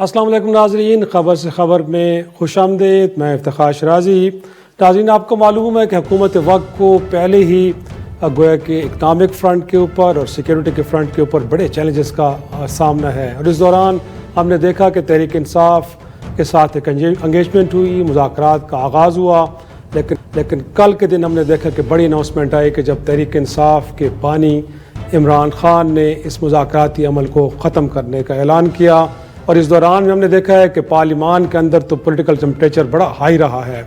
السلام علیکم ناظرین، خبر سے خبر میں خوش آمدید۔ میں افتخار شرازی۔ ناظرین، آپ کو معلوم ہے کہ حکومت وقت کو پہلے ہی گویا کہ اکنامک فرنٹ کے اوپر اور سیکیورٹی کے فرنٹ کے اوپر بڑے چیلنجز کا سامنا ہے، اور اس دوران ہم نے دیکھا کہ تحریک انصاف کے ساتھ ایک انگیجمنٹ ہوئی، مذاکرات کا آغاز ہوا، لیکن کل کے دن ہم نے دیکھا کہ بڑی اناؤنسمنٹ آئی کہ جب تحریک انصاف کے بانی عمران خان نے اس مذاکراتی عمل کو ختم کرنے کا اعلان کیا، اور اس دوران ہم نے دیکھا ہے کہ پارلیمان کے اندر تو پولیٹیکل ٹیمپریچر بڑا ہائی رہا ہے۔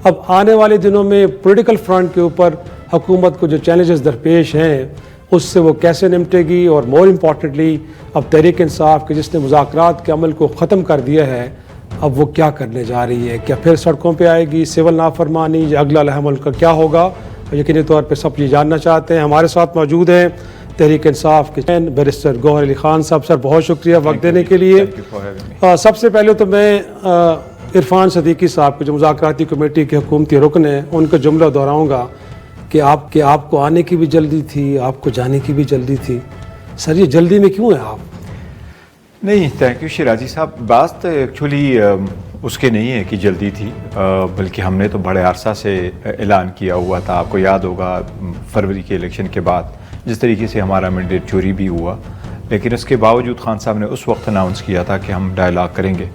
اب آنے والے دنوں میں پولیٹیکل فرنٹ کے اوپر حکومت کو جو چیلنجز درپیش ہیں اس سے وہ کیسے نمٹے گی، اور مور امپورٹنٹلی اب تحریک انصاف کے جس نے مذاکرات کے عمل کو ختم کر دیا ہے اب وہ کیا کرنے جا رہی ہے؟ کیا پھر سڑکوں پہ آئے گی، سول نافرمانی، یا اگلا عمل کا کیا ہوگا؟ یقینی طور پہ سب یہ جاننا چاہتے ہیں۔ ہمارے ساتھ موجود ہیں تحریک انصاف کے چیئرمین بیرسٹر گوہر علی خان صاحب۔ سر بہت شکریہ وقت دینے کے لیے۔ سب سے پہلے تو میں عرفان صدیقی صاحب کے جو مذاکراتی کمیٹی کے حکومتی رکن ہیں ان کا جملہ دہراؤں گا کہ آپ کو آنے کی بھی جلدی تھی، آپ کو جانے کی بھی جلدی تھی۔ سر یہ جلدی میں کیوں ہیں آپ؟ نہیں، تھینک یو شیرازی صاحب۔ بات ایکچولی اس کے نہیں ہے کہ جلدی تھی، بلکہ ہم نے تو بڑے عرصہ سے اعلان کیا ہوا تھا۔ آپ کو یاد ہوگا فروری کے الیکشن کے بعد جس طریقے سے ہمارا مینڈیٹ چوری بھی ہوا، لیکن اس کے باوجود خان صاحب نے اس وقت اناؤنس کیا تھا کہ ہم ڈائلاگ کریں گے۔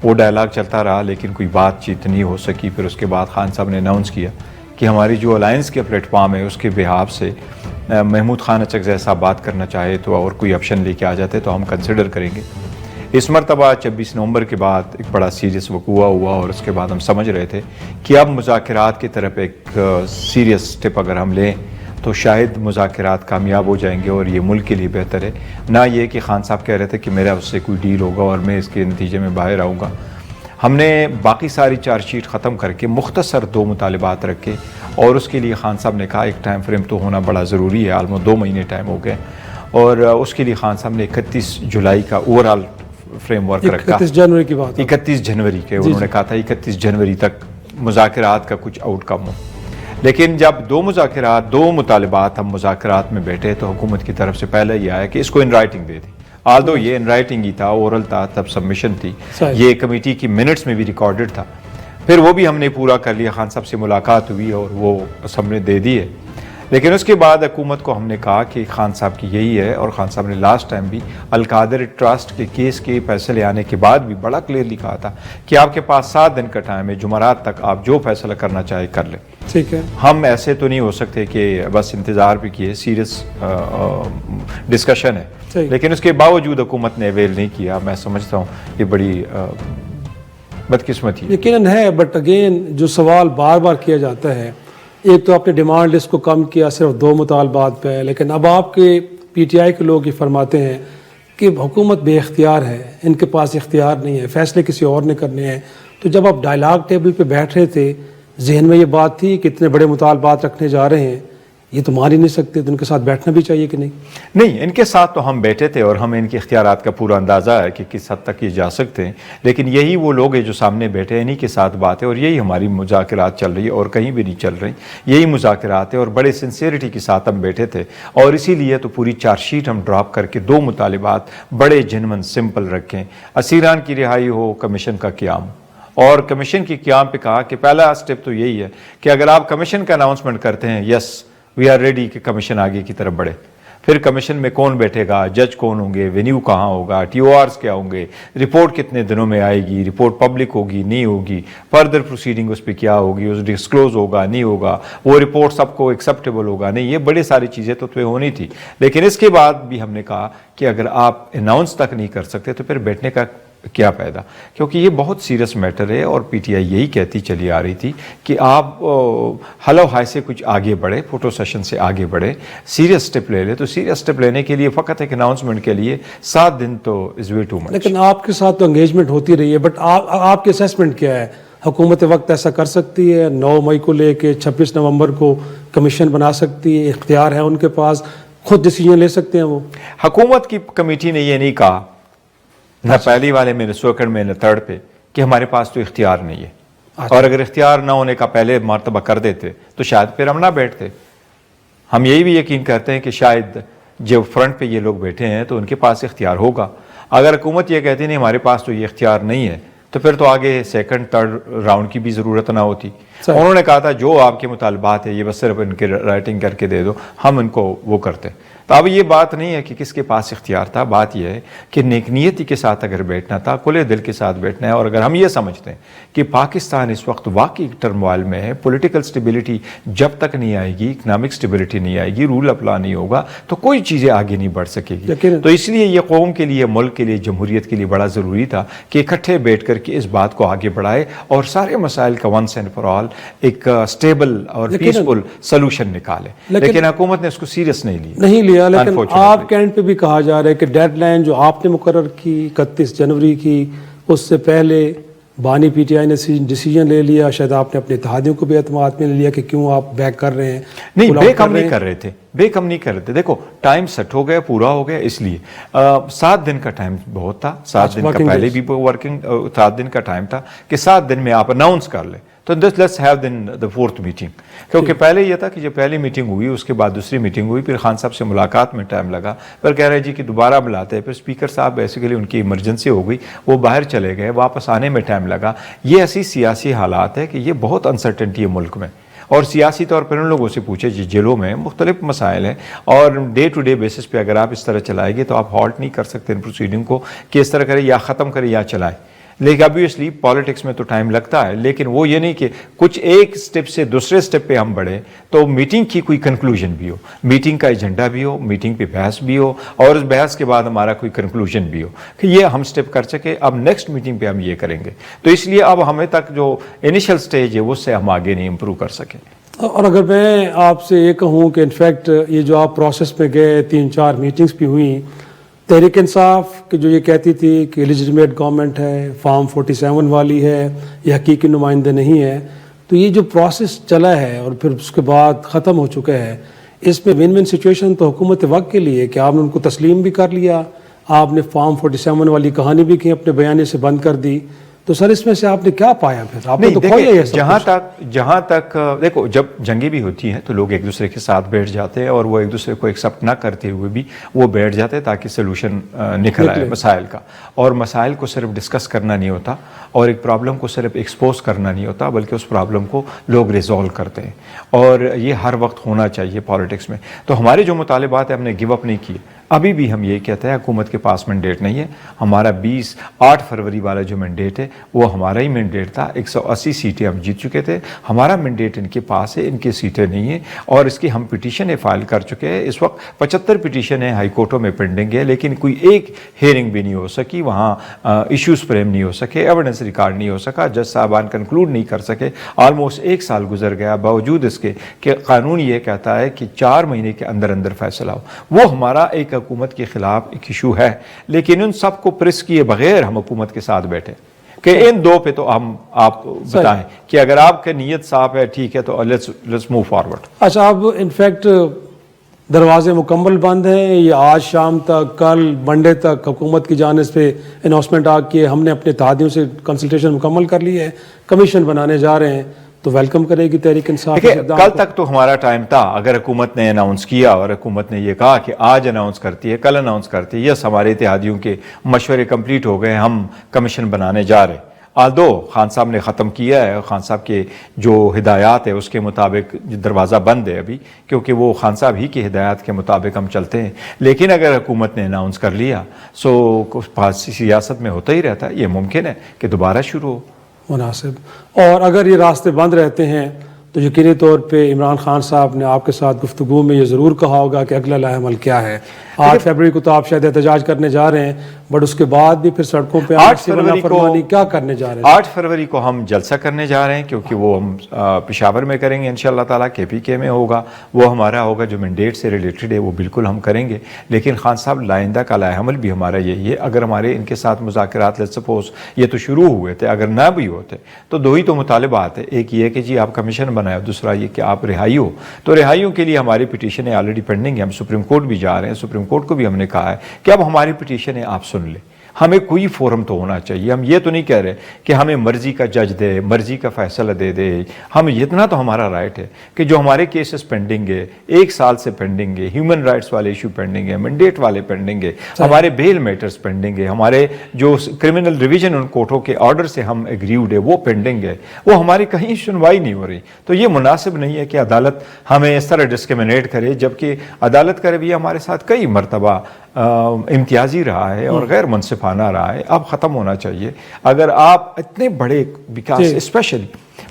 وہ ڈائلاگ چلتا رہا لیکن کوئی بات چیت نہیں ہو سکی۔ پھر اس کے بعد خان صاحب نے اناؤنس کیا کہ ہماری جو الائنس کے پلیٹ فارم ہے اس کے بہاف سے محمود خان اچکزئی صاحب بات کرنا چاہے تو اور کوئی آپشن لے کے آ جاتے تو ہم کنسیڈر کریں گے۔ اس مرتبہ 26 نومبر کے بعد ایک بڑا سیریس وقوع ہوا، اور اس کے بعد ہم سمجھ رہے تھے کہ اب مذاکرات کی طرف ایک سیریس سٹیپ اگر ہم لیں تو شاید مذاکرات کامیاب ہو جائیں گے، اور یہ ملک کے لیے بہتر ہے۔ نہ یہ کہ خان صاحب کہہ رہے تھے کہ میرا اس سے کوئی ڈیل ہوگا اور میں اس کے نتیجے میں باہر آؤں گا۔ ہم نے باقی ساری چارج شیٹ ختم کر کے مختصر 2 مطالبات رکھے، اور اس کے لیے خان صاحب نے کہا ایک ٹائم فریم تو ہونا بڑا ضروری ہے، آلموسٹ 2 مہینے ٹائم ہو گئے، اور اس کے لیے خان صاحب نے 31 جولائی کا اوور آل فریم ورک رکھا۔ 31 جنوری کی بات، 31 جنوری کے انہوں نے کہا تھا 31 جنوری تک مذاکرات کا کچھ آؤٹ کم ہو۔ لیکن جب 2 مطالبات ہم مذاکرات میں بیٹھے تو حکومت کی طرف سے پہلے یہ آیا کہ اس کو ان رائٹنگ دے دیں۔ آلدو یہ ان رائٹنگ ہی تھا، اورل تھا، تب سبمیشن تھی، یہ کمیٹی کی منٹس میں بھی ریکارڈڈ تھا۔ پھر وہ بھی ہم نے پورا کر لیا، خان صاحب سے ملاقات ہوئی اور وہ ہم نے دے دی ہے۔ لیکن اس کے بعد حکومت کو ہم نے کہا کہ خان صاحب کی یہی ہے، اور خان صاحب نے لاسٹ ٹائم بھی القادر ٹرسٹ کے کیس کے فیصلے آنے کے بعد بھی بڑا کلیئرلی کہا تھا کہ آپ کے پاس 7 دن کا ٹائم ہے، جمعرات تک آپ جو فیصلہ کرنا چاہے کر لیں۔ ٹھیک ہے، ہم ایسے تو نہیں ہو سکتے کہ بس انتظار بھی کیے، سیریس ڈسکشن ہے، لیکن اس کے باوجود حکومت نے اویل نہیں کیا۔ میں سمجھتا ہوں یہ بڑی بدقسمتی یقیناً ہے، بٹ اگین جو سوال بار بار کیا جاتا ہے، ایک تو آپ نے ڈیمانڈ لسٹ کو کم کیا صرف 2 مطالبات پہ، لیکن اب آپ کے پی ٹی آئی کے لوگ یہ فرماتے ہیں کہ حکومت بے اختیار ہے، ان کے پاس اختیار نہیں ہے، فیصلے کسی اور نے کرنے ہیں۔ تو جب آپ ڈائلاگ ٹیبل پہ بیٹھ رہے تھے ذہن میں یہ بات تھی کہ اتنے بڑے مطالبات رکھنے جا رہے ہیں، یہ تو مان ہی نہیں سکتے، تو ان کے ساتھ بیٹھنا بھی چاہیے کہ نہیں؟ نہیں، ان کے ساتھ تو ہم بیٹھے تھے اور ہمیں ان کے اختیارات کا پورا اندازہ ہے کہ کس حد تک یہ جا سکتے ہیں، لیکن یہی وہ لوگ ہیں جو سامنے بیٹھے ہیں، انہی کے ساتھ بات ہے، اور یہی ہماری مذاکرات چل رہی ہے اور کہیں بھی نہیں چل رہی، یہی مذاکرات ہے، اور بڑے سنسیئرٹی کے ساتھ ہم بیٹھے تھے، اور اسی لیے تو پوری چارج شیٹ ہم ڈراپ کر کے 2 مطالبات بڑے جنون سمپل رکھیں، اسیران کی رہائی ہو، کمیشن کا قیام۔ اور کمیشن کی قیام پہ کہا کہ پہلا سٹیپ تو یہی ہے کہ اگر آپ کمیشن کا اناؤنسمنٹ کرتے ہیں یس وی آر ریڈی کہ کمیشن آگے کی طرف بڑھے، پھر کمیشن میں کون بیٹھے گا، جج کون ہوں گے، وینیو کہاں ہوگا، ٹی او آرز کیا ہوں گے، رپورٹ کتنے دنوں میں آئے گی، رپورٹ پبلک ہوگی نہیں ہوگی، فردر پروسیڈنگ اس پہ کیا ہوگی، اس ڈسکلوز ہوگا نہیں ہوگا، وہ رپورٹ سب کو ایکسیپٹیبل ہوگا نہیں، یہ بڑی ساری چیزیں تو ہونی تھی۔ لیکن اس کے بعد بھی ہم نے کہا کہ اگر آپ اناؤنس تک نہیں کر سکتے تو پھر بیٹھنے کا کیا فائدہ، کیونکہ یہ بہت سیریس میٹر ہے، اور پی ٹی آئی یہی کہتی چلی آ رہی تھی کہ آپ ہلو ہائی سے کچھ آگے بڑھے، فوٹو سیشن سے آگے بڑھے، سیریس سٹیپ لے لے۔ تو سیریس سٹیپ لینے کے لیے فقط ایک اناؤنسمنٹ کے لیے 7 دن تو از وے ٹو مچ۔ لیکن آپ کے ساتھ تو انگیجمنٹ ہوتی رہی ہے، بٹ آپ کی اسیسمنٹ کیا ہے؟ حکومت وقت ایسا کر سکتی ہے؟ 9 مئی کو لے کے 26 نومبر کو کمیشن بنا سکتی ہے، اختیار ہے ان کے پاس، خود ڈیسیجن لے سکتے ہیں وہ؟ حکومت کی کمیٹی نے یہ نہیں کہا، نہ پہلی والے میں، نہ سیکنڈ میں، نہ تھرڈ پہ، کہ ہمارے پاس تو اختیار نہیں ہے، اور اگر اختیار نہ ہونے کا پہلے مرتبہ کر دیتے تو شاید پھر ہم نہ بیٹھتے۔ ہم یہی بھی یقین کرتے ہیں کہ شاید جو فرنٹ پہ یہ لوگ بیٹھے ہیں تو ان کے پاس اختیار ہوگا، اگر حکومت یہ کہتی نہیں ہمارے پاس تو یہ اختیار نہیں ہے تو پھر تو آگے سیکنڈ تھرڈ راؤنڈ کی بھی ضرورت نہ ہوتی. انہوں نے کہا تھا جو آپ کے مطالبات ہیں یہ بس صرف ان کے رائٹنگ کر کے دے دو, ہم ان کو وہ کرتے. تو اب یہ بات نہیں ہے کہ کس کے پاس اختیار تھا, بات یہ ہے کہ نیک نیتی کے ساتھ اگر بیٹھنا تھا, کھلے دل کے ساتھ بیٹھنا ہے. اور اگر ہم یہ سمجھتے ہیں کہ پاکستان اس وقت واقعی ٹرموائل میں ہے, پولیٹیکل سٹیبلٹی جب تک نہیں آئے گی, اکنامک سٹیبلٹی نہیں آئے گی, رول اپ لا نہیں ہوگا تو کوئی چیزیں آگے نہیں بڑھ سکے گی. تو اس لیے یہ قوم کے لیے, ملک کے لیے, جمہوریت کے لیے بڑا ضروری تھا کہ اکٹھے بیٹھ کر کے اس بات کو آگے بڑھائے اور سارے مسائل کا ونس اینڈ فار آل ایک اسٹیبل اور پیسفل سولوشن نکالے. لیکن حکومت نے اس کو سیریس نہیں لیا. لیکن آپ کینٹ پہ بھی کہا جا رہا ہے کہ ڈیڈ لائن جو آپ نے مقرر کی 31 جنوری کی, اس سے پہلے بانی پی ٹی آئی نے ڈیسیجن لے لیا. شاید آپ نے اپنے اتحادیوں کو بھی اعتماد میں لے لیا کہ کیوں آپ بیک کر رہے ہیں. نہیں, بیک ہم نہیں کر رہے تھے, بیک ہم نہیں کر رہے تھے. دیکھو ٹائم سیٹ ہو گیا, پورا ہو گیا, اس لیے 7 دن کا ٹائم بہت تھا. 7 دن کا پہلے بھی ورکنگ 7 دن کا ٹائم تھا کہ 7 دن میں آپ اناؤنس کر لیں. تو let's have then the 4th meeting, کیونکہ پہلے یہ تھا کہ جب پہلی میٹنگ ہوئی اس کے بعد دوسری میٹنگ ہوئی, پھر خان صاحب سے ملاقات میں ٹائم لگا, پھر کہہ رہے جی کہ دوبارہ بلاتے ہیں. پھر اسپیکر صاحب بیسیکلی ان کی ایمرجنسی ہو گئی, وہ باہر چلے گئے, واپس آنے میں ٹائم لگا. یہ ایسی سیاسی حالات ہے کہ یہ بہت انسرٹنٹی ہے ملک میں, اور سیاسی طور پر ان لوگوں سے پوچھے جیلوں میں مختلف مسائل ہیں, اور ڈے ٹو ڈے بیسس پہ اگر آپ اس طرح چلائیں گے تو آپ ہالٹ نہیں کر سکتے ان پروسیڈنگ کو کہ اس طرح کرے یا ختم کرے یا چلائیں. لیکن obviously پالیٹکس میں تو ٹائم لگتا ہے, لیکن وہ یہ نہیں کہ کچھ ایک سٹیپ سے دوسرے سٹیپ پہ ہم بڑھیں تو میٹنگ کی کوئی کنکلوژن بھی ہو, میٹنگ کا ایجنڈا بھی ہو, میٹنگ پہ بحث بھی ہو, اور اس بحث کے بعد ہمارا کوئی کنکلوژن بھی ہو کہ یہ ہم سٹیپ کر سکے, اب نیکسٹ میٹنگ پہ ہم یہ کریں گے. تو اس لیے اب ہمیں تک جو انیشل سٹیج ہے اس سے ہم آگے نہیں امپروو کر سکیں. اور اگر میں آپ سے یہ کہوں کہ انفیکٹ یہ جو آپ پروسیس میں گئے, 3-4 میٹنگز بھی ہوئیں, تحریک انصاف کہ جو یہ کہتی تھی کہ لیجٹمیٹ گورنمنٹ ہے, فارم 47 والی ہے, یہ حقیقی نمائندے نہیں ہے, تو یہ جو پروسیس چلا ہے اور پھر اس کے بعد ختم ہو چکا ہے, اس میں ون ون سچویشن تو حکومت وقت کے لیے کہ آپ نے ان کو تسلیم بھی کر لیا, آپ نے فارم 47 والی کہانی بھی کی, اپنے بیانے سے بند کر دی. تو سر اس میں سے آپ نے کیا پایا پھر؟ آپ نے تو کھویا یہ سب. جہاں تک دیکھو, جب جنگیں بھی ہوتی ہیں تو لوگ ایک دوسرے کے ساتھ بیٹھ جاتے ہیں, اور وہ ایک دوسرے کو ایکسیپٹ نہ کرتے ہوئے بھی وہ بیٹھ جاتے ہیں تاکہ سلوشن نکل آئے مسائل کا. اور مسائل کو صرف ڈسکس کرنا نہیں ہوتا, اور ایک پرابلم کو صرف ایکسپوز کرنا نہیں ہوتا, بلکہ اس پرابلم کو لوگ ریزولو کرتے ہیں, اور یہ ہر وقت ہونا چاہیے پالیٹکس میں. تو ہمارے جو مطالبات ہیں ہم نے گیو اپ نہیں کیے. ابھی بھی ہم یہ کہتے ہیں حکومت کے پاس مینڈیٹ نہیں ہے. ہمارا 8 فروری والا جو مینڈیٹ ہے وہ ہمارا ہی مینڈیٹ تھا. 180 سیٹیں ہم جیت چکے تھے. ہمارا مینڈیٹ ان کے پاس ہے, ان کی سیٹیں نہیں ہیں, اور اس کی ہم پٹیشنیں فائل کر چکے ہیں. اس وقت 75 پٹیشنیں ہائی کورٹوں میں پینڈنگ ہے, لیکن کوئی ایک ہیئرنگ بھی نہیں ہو سکی, وہاں ایشوز فریم نہیں ہو سکے, ایویڈنس ریکارڈ نہیں ہو سکا, جج صاحبان کنکلوڈ نہیں کر سکے. آلموسٹ 1 سال گزر گیا, باوجود اس کے کہ قانون یہ کہتا ہے کہ 4 مہینے کے اندر اندر فیصلہ ہو. وہ ہمارا ایک حکومت کے خلاف ایک ایشو ہے, لیکن ان سب کو پریس کیے بغیر ہم حکومت کے ساتھ بیٹھے کہ ان 2 پہ تو آپ بتائیں کہ اگر آپ کی نیت صاف ہے, ٹھیک ہے, تو لیٹس موو فارورڈ. اچھا, اب انفیکٹ دروازے مکمل بند ہیں, یہ آج شام تک, کل منڈے تک حکومت کی جانب سے اناؤنسمنٹ آ کے ہم نے اپنے اتحادیوں سے کنسلٹیشن مکمل کر لی ہے, کمیشن بنانے جا رہے ہیں, تو ویلکم کرے گی تحریک انصاف. کل تک تو ہمارا ٹائم تھا. اگر حکومت نے اناؤنس کیا اور حکومت نے یہ کہا کہ آج اناؤنس کرتی ہے, کل اناؤنس کرتی ہے, یس ہمارے اتحادیوں کے مشورے کمپلیٹ ہو گئے, ہم کمیشن بنانے جا رہے ہیں. آلدو خان صاحب نے ختم کیا ہے, خان صاحب کے جو ہدایات ہے اس کے مطابق دروازہ بند ہے ابھی, کیونکہ وہ خان صاحب ہی کی ہدایات کے مطابق ہم چلتے ہیں. لیکن اگر حکومت نے اناؤنس کر لیا سو سیاست میں ہوتا ہی رہتا ہے, یہ ممکن ہے کہ دوبارہ شروع ہو. مناسب. اور اگر یہ راستے بند رہتے ہیں تو یقینی طور پہ عمران خان صاحب نے آپ کے ساتھ گفتگو میں یہ ضرور کہا ہوگا کہ اگلا لاہ عمل کیا ہے. 8 فروری کو تو آپ شاید احتجاج کرنے جا رہے ہیں, بٹ اس کے بعد بھی پھر سڑکوں پہ 8 فروری کو کیا کرنے جا رہے ہیں؟ 8 فروری کو ہم جلسہ کرنے جا رہے ہیں, کیونکہ وہ ہم پشاور میں کریں گے انشاءاللہ تعالیٰ, KPK میں ہوگا, وہ ہمارا ہوگا جو مینڈیٹ سے ریلیٹڈ ہے وہ بالکل ہم کریں گے. لیکن خان صاحب لائندہ کا لاہ عمل بھی ہمارا یہی ہے. اگر ہمارے ان کے ساتھ مذاکرات لیٹس سپوز یہ تو شروع ہوئے تھے, اگر نہ بھی ہوتے تو 2 ہی تو مطالبات ہیں. ایک یہ کہ جی آپ کمیشن بنائے, دوسرا یہ کہ آپ رہائی ہو. تو رہائیوں کے لیے ہماری پٹیشنیں آلریڈی پینڈنگ ہیں, ہم سپریم کورٹ بھی جا رہے ہیں. سپریم کورٹ کو بھی ہم نے کہا ہے کہ اب ہماری پٹیشنیں آپ سن لیں, ہمیں کوئی فورم تو ہونا چاہیے. ہم یہ تو نہیں کہہ رہے کہ ہمیں مرضی کا جج دے, مرضی کا فیصلہ دے دے. ہم اتنا تو ہمارا رائٹ ہے کہ جو ہمارے کیسز پینڈنگ ہے, 1 سال سے پینڈنگ ہے, ہیومن رائٹس والے ایشو پینڈنگ ہے, مینڈیٹ والے پینڈنگ ہے, ہمارے بیل میٹرز پینڈنگ ہے, ہمارے جو کرمنل ریویژن ان کورٹوں کے آرڈر سے ہم ایگریوڈ ہے وہ پینڈنگ ہے, وہ ہماری کہیں سنوائی نہیں ہو رہی. تو یہ مناسب نہیں ہے کہ عدالت ہمیں اس طرح ڈسکریمنیٹ کرے, جبکہ عدالت کا رویہ ہمارے ساتھ کئی مرتبہ امتیازی رہا ہے اور غیر منصفانہ رہا ہے. اب ختم ہونا چاہیے. اگر آپ اتنے بڑے وکاس, اسپیشلی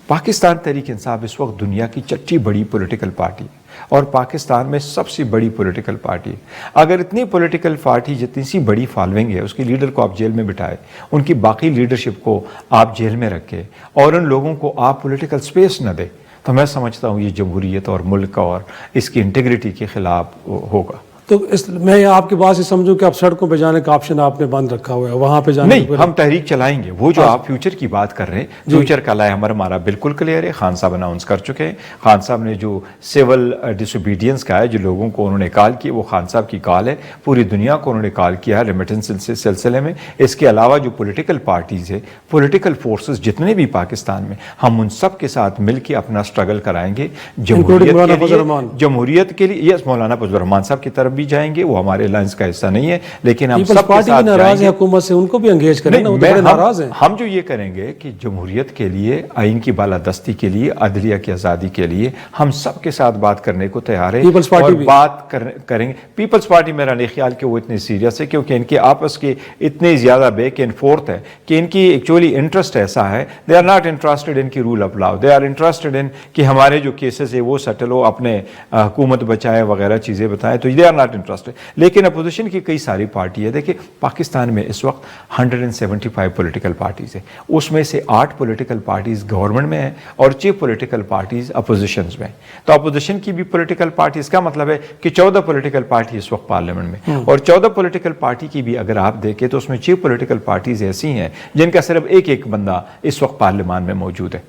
پاکستان تحریک انصاف اس وقت دنیا کی چھٹی بڑی پولیٹیکل پارٹی اور پاکستان میں سب سے بڑی پولیٹیکل پارٹی. اگر اتنی پولیٹیکل پارٹی جتنی سی بڑی فالوئنگ ہے, اس کی لیڈر کو آپ جیل میں بٹھائے, ان کی باقی لیڈرشپ کو آپ جیل میں رکھے اور ان لوگوں کو آپ پولیٹیکل سپیس نہ دے, تو میں سمجھتا ہوں یہ جمہوریت اور ملک اور اس کی انٹیگریٹی کے خلاف ہوگا. تو میں آپ کی بات سے سمجھوں کہ اب سڑکوں پہ جانے کا آپشن آپ نے بند رکھا ہوا ہے, وہاں پہ جانے نہیں, ہم تحریک چلائیں گے. وہ جو آپ فیوچر کی بات کر رہے ہیں, فیوچر کا لائے ہمارا بالکل کلیئر ہے. خان صاحب اناؤنس کر چکے ہیں. خان صاحب نے جو سول ڈس اوبیڈینس کا ہے, جو لوگوں کو انہوں نے کال کی, وہ خان صاحب کی کال ہے. پوری دنیا کو انہوں نے کال کیا ہے ریمیٹنس سلسلے میں. اس کے علاوہ جو پولیٹیکل پارٹیز ہے, پولیٹیکل فورسز جتنے بھی پاکستان میں, ہم ان سب کے ساتھ مل کے اپنا اسٹرگل کرائیں گے جمہوریت کے لیے. یس, مولانا فضل الرحمان صاحب کی طرف بھی جائیں گے, وہ ہمارے الائنس کا حصہ نہیں ہے, لیکن ہم سب کے ساتھ ناراض ہے حکومت سے, ان کو بھی انگیج کریں نا, وہ بڑے ناراض ہیں. ہم جو یہ کریں گے کہ جمہوریت کے لیے, آئین کی بالادستی کے لیے, عدلیہ کی آزادی کے لیے ہم سب کے ساتھ بات کرنے کو تیار ہے اور بات کریں گے. پیپلز پارٹی میرا نہیں خیال کہ وہ اتنے سیریس ہے, کیونکہ ان کے آپس کے اتنے زیادہ بیک اینڈ فورتھ ہے کہ ان کی ایکچولی انٹرسٹ ایسا ہے, they are not interested in کی rule of law, they are interested in کہ ہمارے جو کیسز ہے وہ سیٹل ہو, اپنے حکومت بچائے وغیرہ چیزیں بتائیں, تو دے آر ناٹ انٹرسٹڈ. لیکن اپوزیشن کی کئی ساری پارٹی ہے. دیکھیں پاکستان میں اس وقت 175 پولیٹیکل پارٹیز ہیں, اس میں سے 8 پولیٹیکل پارٹیز گورنمنٹ میں ہیں اور 6 پولیٹیکل پارٹیز اپوزیشنز میں. تو اپوزیشن کی بھی پولیٹیکل پارٹیز کا مطلب ہے کہ 14 پولیٹیکل پارٹی اس وقت پارلیمنٹ میں, اور 14 پولیٹیکل پارٹی کی بھی اگر آپ دیکھیں تو اس میں 6 پولیٹیکل پارٹیز ایسی ہیں جن کا صرف ایک بندہ اس وقت پارلیمان میں موجود ہے.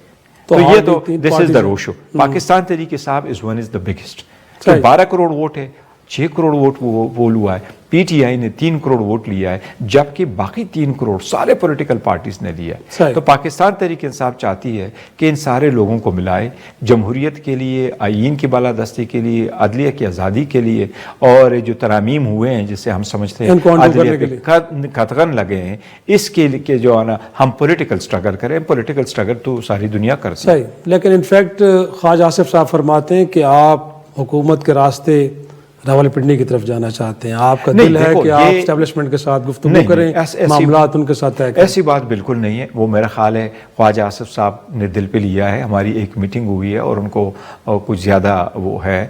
تو یہ تو دس از دا روشو. Pakistan Tehreek Insaf is one is the biggest. 12 crore vote ہے, 6 کروڑ ووٹ پول ہوا ہے. پی ٹی آئی نے 3 کروڑ ووٹ لیا ہے, جبکہ باقی 3 کروڑ سارے پولیٹیکل پارٹیز نے لیا ہے. تو پاکستان تحریک انصاف چاہتی ہے کہ ان سارے لوگوں کو ملائے, جمہوریت کے لیے, آئین کی بالادستی کے لیے, عدلیہ کی آزادی کے لیے, اور جو ترامیم ہوئے ہیں جسے ہم سمجھتے ہیں عدلیہ قطغن لگے ہیں, اس کے لیے جو ہے نا ہم پولیٹیکل سٹرگل کریں. پولیٹیکل سٹرگل تو ساری دنیا کر سکتی ہے. لیکن انفیکٹ خواجہ آصف صاحب فرماتے ہیں کہ آپ حکومت کے راستے راولپنڈی کی طرف جانا چاہتے ہیں, آپ کا دل ہے کہ آپ اسٹیبلشمنٹ کے ساتھ گفتگو کریں, معاملات ان کے ساتھ طے کریں. ایسی بات بالکل نہیں ہے. وہ میرا خیال ہے خواجہ آصف صاحب نے دل پہ لیا ہے. ہماری ایک میٹنگ ہوئی ہے اور ان کو کچھ زیادہ وہ ہے.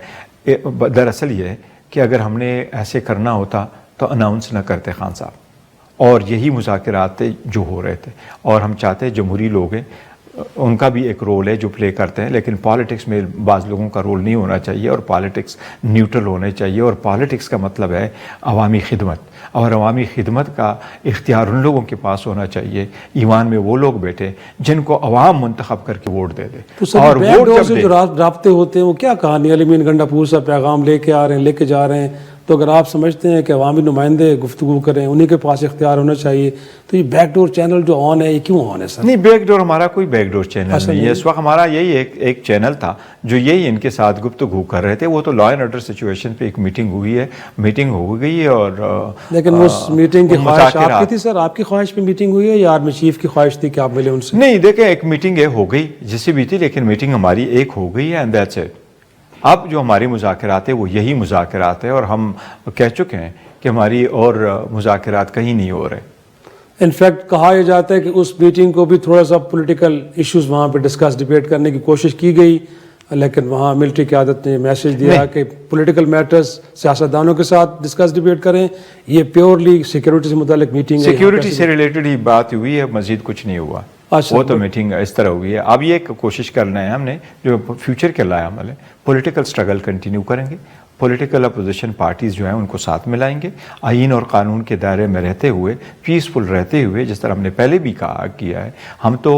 دراصل یہ ہے کہ اگر ہم نے ایسے کرنا ہوتا تو اناؤنس نہ کرتے خان صاحب, اور یہی مذاکرات تھے جو ہو رہے تھے. اور ہم چاہتے ہیں جمہوری لوگ ہیں, ان کا بھی ایک رول ہے جو پلے کرتے ہیں, لیکن پالیٹکس میں بعض لوگوں کا رول نہیں ہونا چاہیے, اور پالیٹکس نیوٹرل ہونے چاہیے. اور پالیٹکس کا مطلب ہے عوامی خدمت, اور عوامی خدمت کا اختیار ان لوگوں کے پاس ہونا چاہیے. ایوان میں وہ لوگ بیٹھے جن کو عوام منتخب کر کے ووٹ دے دے. اور ووٹ سے جو رابطے ہوتے ہیں وہ کیا کہانی, علی امین گنڈا پور سے پیغام لے کے آ رہے ہیں, لے کے جا رہے ہیں, تو اگر آپ سمجھتے ہیں کہ عوامی نمائندے گفتگو کریں, انہی کے پاس اختیار ہونا چاہیے, تو یہ بیک ڈور چینل جو آن ہے یہ کیوں آن ہے سر؟ نہیں, بیک ڈور ہمارا کوئی بیک ڈور چینل نہیں ہے. اس وقت ہمارا یہی ایک چینل تھا جو یہی ان کے ساتھ گفتگو کر رہے تھے. وہ تو لا اینڈ آرڈر سچویشن پہ ایک میٹنگ ہوئی ہے, میٹنگ ہو گئی ہے. اور لیکن اس میٹنگ کی خواہش آپ کی تھی سر, آپ کی خواہش پہ میٹنگ ہوئی ہے یا آرمی چیف کی خواہش تھی کہ آپ ملے ان سے؟ نہیں, دیکھیں ایک میٹنگ ہو گئی جس سے بھی تھی, لیکن میٹنگ ہماری ایک ہو گئی ہے اینڈ دیٹس اٹ. اب جو ہماری مذاکرات ہیں وہ یہی مذاکرات ہیں, اور ہم کہہ چکے ہیں کہ ہماری اور مذاکرات کہیں نہیں ہو رہے. انفیکٹ کہا یہ جاتا ہے کہ اس میٹنگ کو بھی تھوڑا سا پولیٹیکل ایشوز وہاں پہ ڈسکس ڈیبیٹ کرنے کی کوشش کی گئی, لیکن وہاں ملٹری قیادت نے میسج دیا کہ پولیٹیکل میٹرز سیاستدانوں کے ساتھ ڈسکس ڈیبیٹ کریں, یہ پیورلی سیکیورٹی سے متعلق میٹنگ ہے. سیکیورٹی سے ریلیٹڈ ہی بات ہوئی ہے, مزید کچھ نہیں ہوا. وہ تو میٹنگ اس طرح ہوئی ہے. اب یہ کوشش کرنا ہے ہم نے جو فیوچر کے لائے عمل ہے, پولیٹیکل سٹرگل کنٹینیو کریں گے, پولیٹیکل اپوزیشن پارٹیز جو ہیں ان کو ساتھ ملائیں گے, آئین اور قانون کے دائرے میں رہتے ہوئے, پیسفل رہتے ہوئے, جس طرح ہم نے پہلے بھی کہا کیا ہے. ہم تو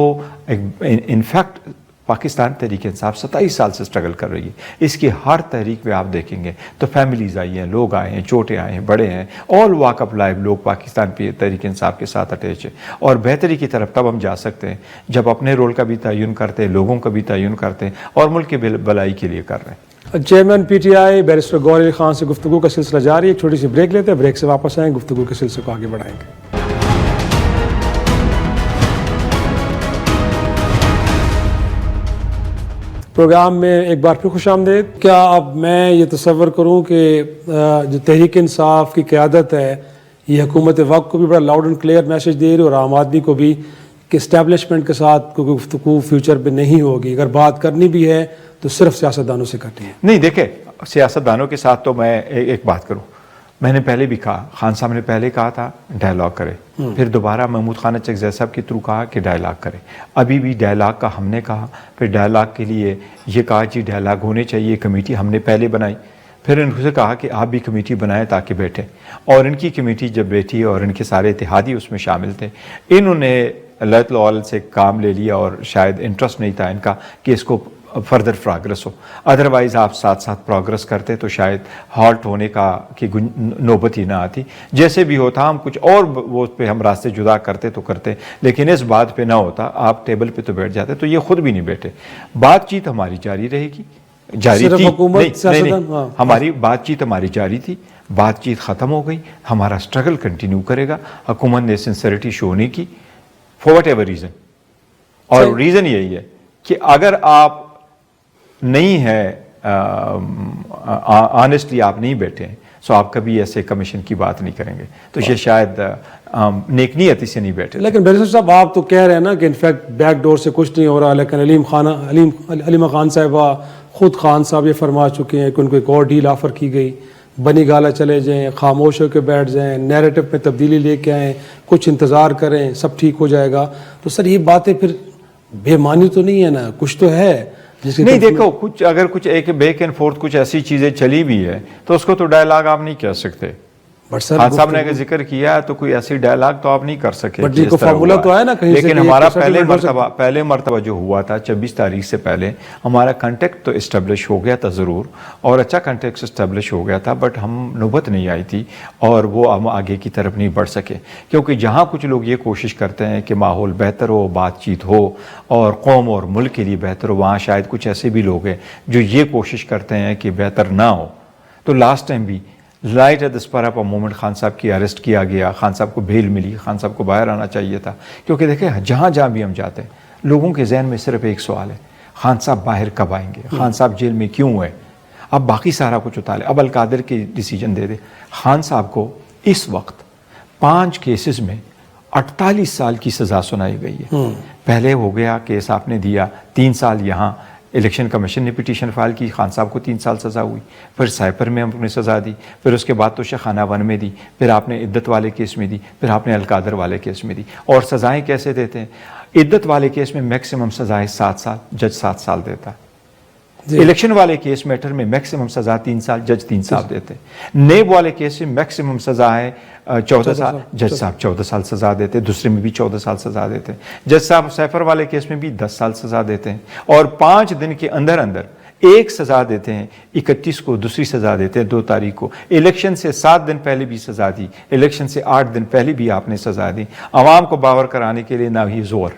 انفیکٹ پاکستان تحریک انصاف 27 سال سے سٹرگل کر رہی ہے. اس کی ہر تحریک میں آپ دیکھیں گے تو فیملیز آئی ہیں, لوگ آئے ہیں, چھوٹے آئے ہیں, بڑے ہیں, آل واک آف لائف لوگ پاکستان پہ تحریک انصاف کے ساتھ اٹیچ ہیں. اور بہتری کی طرف تب ہم جا سکتے ہیں جب اپنے رول کا بھی تعین کرتے ہیں, لوگوں کا بھی تعین کرتے ہیں اور ملک کی بھلائی کے لیے کر رہے ہیں. Chairman P T I barrister Gohar Ali Khan سے گفتگو کا سلسلہ جاری ہے. ایک چھوٹی سی بریک لیتے ہیں, بریک سے واپس آئیں, گفتگو کے سلسلے کو آگے بڑھائیں گے. پروگرام میں ایک بار پھر خوش آمدید. کیا اب میں یہ تصور کروں کہ جو تحریک انصاف کی قیادت ہے یہ حکومت وقت کو بھی بڑا لاؤڈ اینڈ کلیئر میسج دے رہی ہے اور عام آدمی کو بھی کہ اسٹیبلشمنٹ کے ساتھ کوئی گفتگو فیوچر پہ نہیں ہوگی, اگر بات کرنی بھی ہے تو صرف سیاستدانوں سے کرنی ہے؟ نہیں, دیکھیں سیاستدانوں کے ساتھ تو میں ایک بات کروں, میں نے پہلے بھی کہا, خان صاحب نے پہلے کہا تھا ڈائلاگ کرے, پھر دوبارہ محمود خان چکزئی صاحب کے تھرو کہا کہ ڈائلاگ کرے. ابھی بھی ڈائلاگ کا ہم نے کہا, پھر ڈائلاگ کے لیے یہ کہا جی ڈائلاگ ہونے چاہیے, کمیٹی ہم نے پہلے بنائی, پھر ان سے کہا کہ آپ بھی کمیٹی بنائیں تاکہ بیٹھیں. اور ان کی کمیٹی جب بیٹھی اور ان کے سارے اتحادی اس میں شامل تھے, انہوں نے اللہ تعالی سے کام لے لیا اور شاید انٹرسٹ نہیں تھا ان کا کہ اس کو فردر پروگرس ہو. ادروائز آپ ساتھ ساتھ پروگرس کرتے تو شاید ہالٹ ہونے کا کی نوبت ہی نہ آتی. جیسے بھی ہوتا ہم کچھ اور وہ پہ ہم راستے جدا کرتے تو کرتے, لیکن اس بات پہ نہ ہوتا, آپ ٹیبل پہ تو بیٹھ جاتے. تو یہ خود بھی نہیں بیٹھے. بات چیت ہماری جاری رہے گی, جاری تھی, ہماری بات چیت ہماری جاری تھی, بات چیت ختم ہو گئی, ہمارا سٹرگل کنٹینیو کرے گا. حکومت نے سنسیریٹی شو نہیں کی فار وٹ ایور ریزن, اور ریزن یہی ہے کہ اگر آپ نہیں ہے آنیسٹلی آپ نہیں بیٹھے ہیں سو آپ کبھی ایسے کمیشن کی بات نہیں کریں گے. تو یہ شاید نیک نیتی سے نہیں بیٹھے. لیکن بیرسٹر صاحب آپ تو کہہ رہے ہیں نا کہ انفیکٹ بیک ڈور سے کچھ نہیں ہو رہا, لیکن علیمہ خان صاحبہ خود خان صاحب یہ فرما چکے ہیں کہ ان کو ایک اور ڈیل آفر کی گئی, بنی گالا چلے جائیں, خاموش ہو کے بیٹھ جائیں, نیریٹو میں تبدیلی لے کے آئیں, کچھ انتظار کریں, سب ٹھیک ہو جائے گا. تو سر یہ باتیں پھر بے معنی تو نہیں ہے نا, کچھ تو ہے. نہیں دیکھو, کچھ اگر کچھ ایک بیک اینڈ فورتھ کچھ ایسی چیزیں چلی بھی ہے تو اس کو تو ڈائلاگ آپ نہیں کہہ سکتے. خان صاحب نے اگر ذکر کیا ہے تو کوئی ایسی ڈائلاگ تو آپ نہیں کر سکے. لیکن ہمارا پہلے مرتبہ جو ہوا تھا 26 تاریخ سے پہلے ہمارا کنٹیکٹ تو اسٹیبلش ہو گیا تھا ضرور, اور اچھا کنٹیکٹ اسٹیبلش ہو گیا تھا, بٹ ہم نوبت نہیں آئی تھی اور وہ ہم آگے کی طرف نہیں بڑھ سکے. کیونکہ جہاں کچھ لوگ یہ کوشش کرتے ہیں کہ ماحول بہتر ہو, بات چیت ہو اور قوم اور ملک کے لیے بہتر ہو, وہاں شاید کچھ ایسے بھی لوگ ہیں جو یہ کوشش کرتے ہیں کہ بہتر نہ ہو. تو لاسٹ ٹائم بھی right at the spur of a moment Khan صاحب کی اریسٹ کیا گیا, خان صاحب کو بیل ملی, خان صاحب کو باہر آنا چاہیے تھا. کیونکہ دیکھیں جہاں جہاں بھی ہم جاتے ہیں لوگوں کے ذہن میں صرف ایک سوال ہے, خان صاحب باہر کب آئیں گے, خان صاحب جیل میں کیوں ہے. اب باقی سارا کچھ اتارے, اب القادر کی ڈیسیجن دے دے. خان صاحب کو اس وقت 5 کیسز میں 48 سال کی سزا سنائی گئی ہے. پہلے ہو گیا کیس آپ نے دیا 3 سال, یہاں الیکشن کمیشن نے پٹیشن فائل کی, خان صاحب کو 3 سال سزا ہوئی. پھر سائپر میں ہم نے سزا دی, پھر اس کے بعد تو شیخانہ 1 میں دی, پھر آپ نے عدت والے کیس میں دی, پھر آپ نے القادر والے کیس میں دی. اور سزائیں کیسے دیتے ہیں؟ عدت والے کیس میں میکسیمم سزا ہے 7 سال, جج 7 سال دیتا. الیکشن والے کیس میٹر میں میکسیمم سزا 3 سال, جج 3 سال دیتے. نیب والے کیس میں میکسیمم سزا ہے 14 سال, جج صاحب 14 سال سزا دیتے. دوسرے میں بھی 14 سال سزا دیتے. جج صاحب سیفر والے کیس میں بھی 10 سال سزا دیتے ہیں, اور 5 دن کے اندر اندر ایک سزا دیتے ہیں. 31 کو دوسری سزا دیتے ہیں, 2 تاریخ کو. الیکشن سے 7 دن پہلے بھی سزا دی, الیکشن سے 8 دن پہلے بھی آپ نے سزا دی. عوام کو باور کرانے کے لیے نہ ہی زور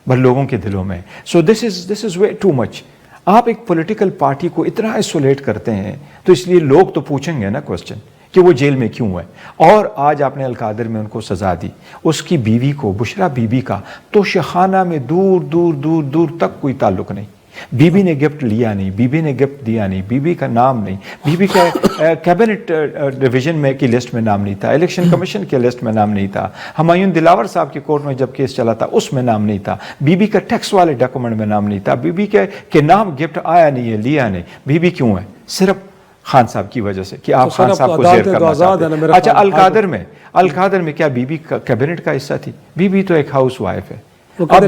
بل لوگوں کے دلوں میں. سو دس از وے ٹو مچ. آپ ایک پولیٹیکل پارٹی کو اتنا آئسولیٹ کرتے ہیں تو اس لیے لوگ تو پوچھیں گے نا کوسچن کہ وہ جیل میں کیوں ہے. اور آج آپ نے القادر میں ان کو سزا دی, اس کی بیوی کو, بشرا بی بی کا تو شیخانہ میں دور دور دور دور تک کوئی تعلق نہیں. بی بی نے گفٹ لیا نہیں, بی بی نے گفٹ دیا نہیں, بی بی کا نام نہیں, بی بی کا کیبنٹ ڈویژن میں کی لسٹ میں نام نہیں تھا, الیکشن کمیشن کے لسٹ میں نام نہیں تھا, ہمایوں دلاور صاحب کی کورٹ میں جب کیس چلا تھا اس میں نام نہیں تھا, بی بی کا ٹیکس والے ڈاکومنٹ میں نام نہیں تھا, بی بی کے نام گفٹ آیا نہیں ہے, لیا نہیں. بی بی کیوں ہے؟ صرف خان صاحب کی وجہ سے کہ آپ خان صاحب کو زیر کرنا چاہتے ہیں. اچھا القادر میں کیا بی بی کیبنٹ کا حصہ تھی؟ بی بی تو ایک ہاؤس وائف ہے. اب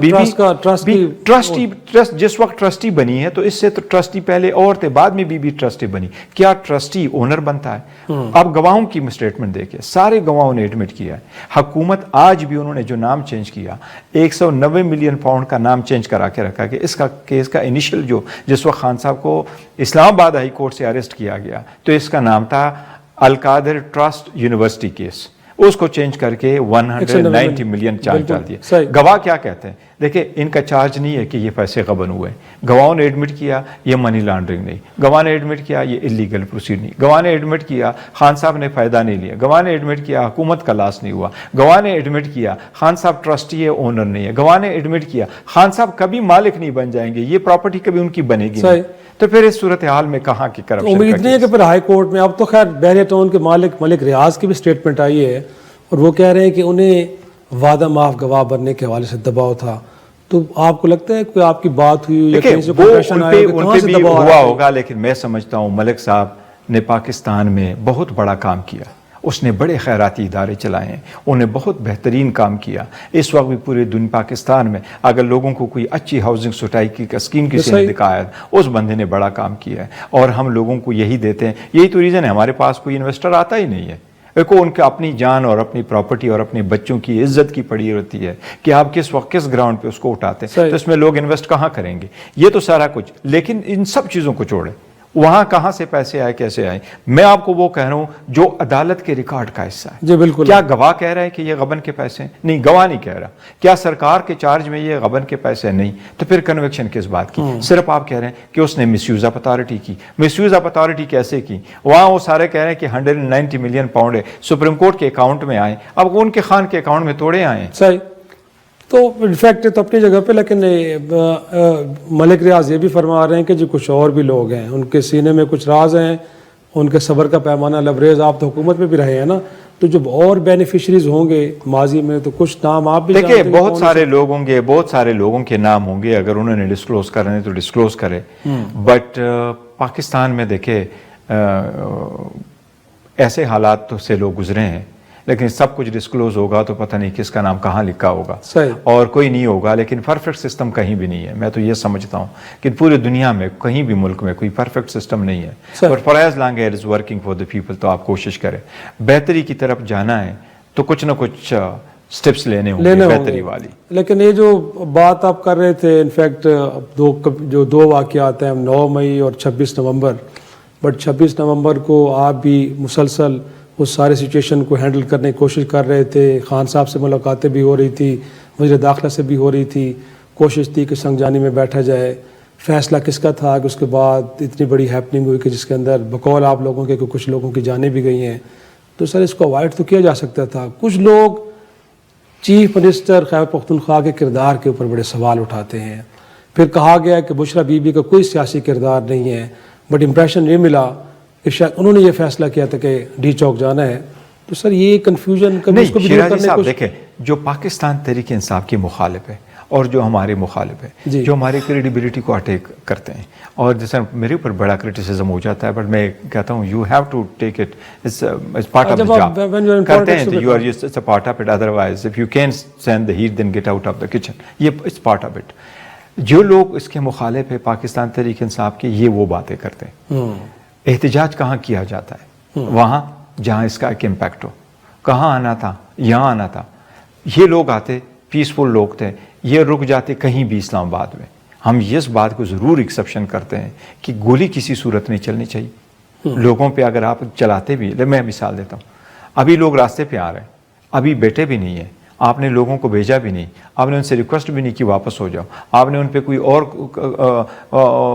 ٹرسٹ جس وقت ٹرسٹی بنی ہے تو اس سے تو ٹرسٹی پہلے اور تھے، بعد میں بی ٹرسٹی بنی. کیا ٹرسٹی اونر بنتا ہے؟ اب گواہوں کی اسٹیٹمنٹ دیکھیں، سارے گواہوں نے ایڈمٹ کیا ہے. حکومت آج بھی انہوں نے جو نام چینج کیا، 190 ملین پاؤنڈ کا نام چینج کرا کے رکھا کہ اس کا کیس کا انیشل جس وقت خان صاحب کو اسلام آباد ہائی کورٹ سے اریسٹ کیا گیا تو اس کا نام تھا القادر ٹرسٹ یونیورسٹی کیس. اس کو چینج کر کے 190 ملین چارج ڈال دیا. گواہ کیا کہتے ہیں؟ دیکھیں ان کا چارج نہیں ہے کہ یہ پیسے غبن ہوئے. گواہوں نے ایڈمٹ کیا یہ منی لانڈرنگ نہیں، گواہ نے ایڈمٹ کیا یہ اللیگل پروسیڈ نہیں، گواہ نے ایڈمٹ کیا خان صاحب نے فائدہ نہیں لیا، گواہ نے ایڈمٹ کیا حکومت کا لاس نہیں ہوا، گواہ نے ایڈمٹ کیا خان صاحب ٹرسٹی ہے اونر نہیں ہے، گواہ نے ایڈمٹ کیا خان صاحب کبھی مالک نہیں بن جائیں گے، یہ پراپرٹی کبھی ان کی بنے گی نہیں. تو پھر اس صورتحال میں کہاں کی کرپشن؟ امید نہیں ہے کہ پھر ہائی کورٹ میں، اب تو خیر بحریہ ٹاؤن کے ملک ریاض کی بھی اسٹیٹمنٹ آئی ہے اور وہ کہہ رہے ہیں کہ انہیں وعدہ معاف گواہ بننے کے حوالے سے دباؤ تھا. تو آپ کو لگتا ہے کوئی آپ کی بات ہوئی یا کہیں سے کنفیشن آیا کہ کہاں سے دباؤ ہوا ہوگا؟ لیکن میں سمجھتا ہوں ملک صاحب نے پاکستان میں بہت بڑا کام کیا. اس نے بڑے خیراتی ادارے چلائے ہیں، انہوں نے بہت بہترین کام کیا. اس وقت بھی پورے پاکستان میں اگر لوگوں کو کوئی اچھی ہاؤسنگ سوسائٹی کا اسکیم کسی نے دکھایا اس بندے نے بڑا کام کیا ہے اور ہم لوگوں کو یہی دیتے ہیں. یہی تو ریزن ہے ہمارے پاس کوئی انویسٹر آتا ہی نہیں ہے. ان کے اپنی جان اور اپنی پراپرٹی اور اپنے بچوں کی عزت کی پڑی ہوتی ہے کہ آپ کس وقت کس گراؤنڈ پہ اس کو اٹھاتے ہیں تو اس میں لوگ انویسٹ کہاں کریں گے؟ یہ تو سارا کچھ. لیکن ان سب چیزوں کو چھوڑیں، وہاں کہاں سے پیسے آئے کیسے آئے؟ میں آپ کو وہ کہہ رہا ہوں جو عدالت کے ریکارڈ کا حصہ ہے. جی بالکل. کیا گواہ کہہ رہا ہے کہ یہ غبن کے پیسے ہیں؟ نہیں، گواہ نہیں کہہ رہا. کیا سرکار کے چارج میں یہ غبن کے پیسے ہیں؟ نہیں. تو پھر کنوکشن کس بات کی؟ صرف آپ کہہ رہے ہیں کہ اس نے مس یوز آف اتھارٹی کی. مس یوز آف اتھارٹی کیسے کی؟ وہاں وہ سارے کہہ رہے ہیں کہ 190 ملین پاؤنڈ ہے سپریم کورٹ کے اکاؤنٹ میں آئے، اب وہ ان کے خان کے اکاؤنٹ میں توڑے آئے. صحیح. تو انفیکٹ تو اپنی جگہ پہ، لیکن ملک ریاض یہ بھی فرما رہے ہیں کہ جو کچھ اور بھی لوگ ہیں ان کے سینے میں کچھ راز ہیں، ان کے صبر کا پیمانہ لبریز. آپ تو حکومت میں بھی رہے ہیں نا، تو جب اور بینیفیشریز ہوں گے ماضی میں تو کچھ نام آپ بھی دیکھیں بہت سارے لوگ ہوں گے، بہت سارے لوگوں کے نام ہوں گے. اگر انہوں نے ڈسکلوز کرنے تو ڈسکلوز کرے. بٹ پاکستان میں دیکھیں ایسے حالات سے لوگ گزرے ہیں، لیکن سب کچھ ڈسکلوز ہوگا تو پتہ نہیں کس کا نام کہاں لکھا ہوگا. صحیح. اور کوئی نہیں ہوگا. لیکن پرفیکٹ سسٹم کہیں بھی نہیں ہے. میں تو یہ سمجھتا ہوں کہ پورے دنیا میں کہیں بھی ملک میں کوئی پرفیکٹ سسٹم نہیں ہے. اور far as long as working for the people تو آپ کوشش کریں. بہتری کی طرف جانا ہے تو کچھ نہ کچھ سٹیپس لینے ہوں گے بہتری والی. لیکن یہ جو بات آپ کر رہے تھے انفیکٹ جو دو واقعات ہیں 9 مئی اور 26 نومبر، بٹ 26 نومبر کو آپ بھی مسلسل اس سارے سچویشن کو ہینڈل کرنے کی کوشش کر رہے تھے. خان صاحب سے ملاقاتیں بھی ہو رہی تھی، وزیر داخلہ سے بھی ہو رہی تھی. کوشش تھی کہ سنگجانی میں بیٹھا جائے. فیصلہ کس کا تھا کہ اس کے بعد اتنی بڑی ہیپننگ ہوئی کہ جس کے اندر بقول آپ لوگوں کے کچھ لوگوں کی جانیں بھی گئی ہیں. تو سر اس کو اوائڈ تو کیا جا سکتا تھا. کچھ لوگ چیف منسٹر خیبر پختونخوا کے کردار کے اوپر بڑے سوال اٹھاتے ہیں. پھر کہا گیا کہ بشرا بی بی کا کوئی سیاسی کردار نہیں ہے، بٹ امپریشن یہ ملا کہ شاید انہوں نے یہ فیصلہ کیا تھا کہ ڈی چوک جانا ہے. تو سر یہ کنفیوژن کبھی اس کو بھی دور کرنے کی دیکھیں جو پاکستان تحریک انصاف کی مخالف ہے اور جو ہمارے مخالف ہے جو ہماری کریڈیبلٹی کو اٹیک کرتے ہیں اور جیسے میرے اوپر بڑا کرٹیسزم ہو جاتا ہے، بٹ میں کہتا ہوں you have to take it, it's part of the job. کرتے ہیں تو you are it's a part of it, otherwise if you can stand the heat then get out of the kitchen. یہ it's part of it. جو لوگ اس کے مخالف ہے پاکستان تحریک انصاف کے، یہ وہ باتیں کرتے ہیں. احتجاج کہاں کیا جاتا ہے؟ وہاں جہاں اس کا ایک امپیکٹ ہو. کہاں آنا تھا؟ یہاں آنا تھا. یہ لوگ آتے پیسفل لوگ تھے، یہ رک جاتے کہیں بھی اسلام آباد میں. ہم اس بات کو ضرور ایکسیپشن کرتے ہیں کہ گولی کسی صورت نہیں چلنی چاہیے. لوگوں پہ اگر آپ چلاتے بھی، میں مثال دیتا ہوں، ابھی لوگ راستے پہ آ رہے ہیں، ابھی بیٹے بھی نہیں ہیں، آپ نے لوگوں کو بھیجا بھی نہیں، آپ نے ان سے ریکویسٹ بھی نہیں کی واپس ہو جاؤ، آپ نے ان پہ کوئی اور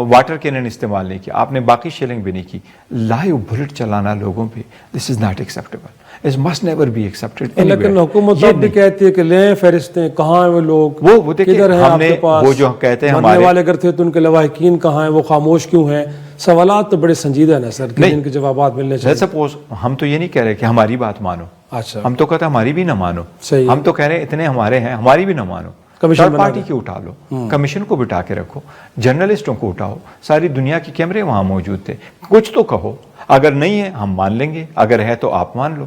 واٹر کینن استعمال نہیں کیا، آپ نے باقی شیلنگ بھی نہیں کی. لائیو بلٹ چلانا لوگوں پہ، this is not acceptable. It must never be accepted. لیکن حکومت اب بھی کہتی ہے کہ لیں فہرستیں، کہاں ہیں وہ لوگ، وہ کدھر ہیں آپ کے پاس، وہ جو کہتے ہیں ہمارے والے اگر تھے تو ان کے لواحقین کہاں ہیں، وہ خاموش کیوں ہیں. سوالات تو بڑے سنجیدہ ہیں نا سر، جن کے جوابات ملنے چاہیے. سپوز ہم تو یہ نہیں کہہ رہے کہ ہماری بات مانو. اچھا، ہم تو کہتے ہیں ہماری بھی نہ مانو. ہم تو کہہ رہے ہیں اتنے ہمارے ہیں، ہماری بھی نہ مانو. تھرڈ پارٹی کی اٹھا لو، کمیشن کو بٹھا کے رکھو، جرنلسٹوں کو اٹھاؤ، ساری دنیا کے کیمرے وہاں موجود تھے. کچھ تو کہو. اگر نہیں ہے ہم مان لیں گے، اگر ہے تو آپ مان لو.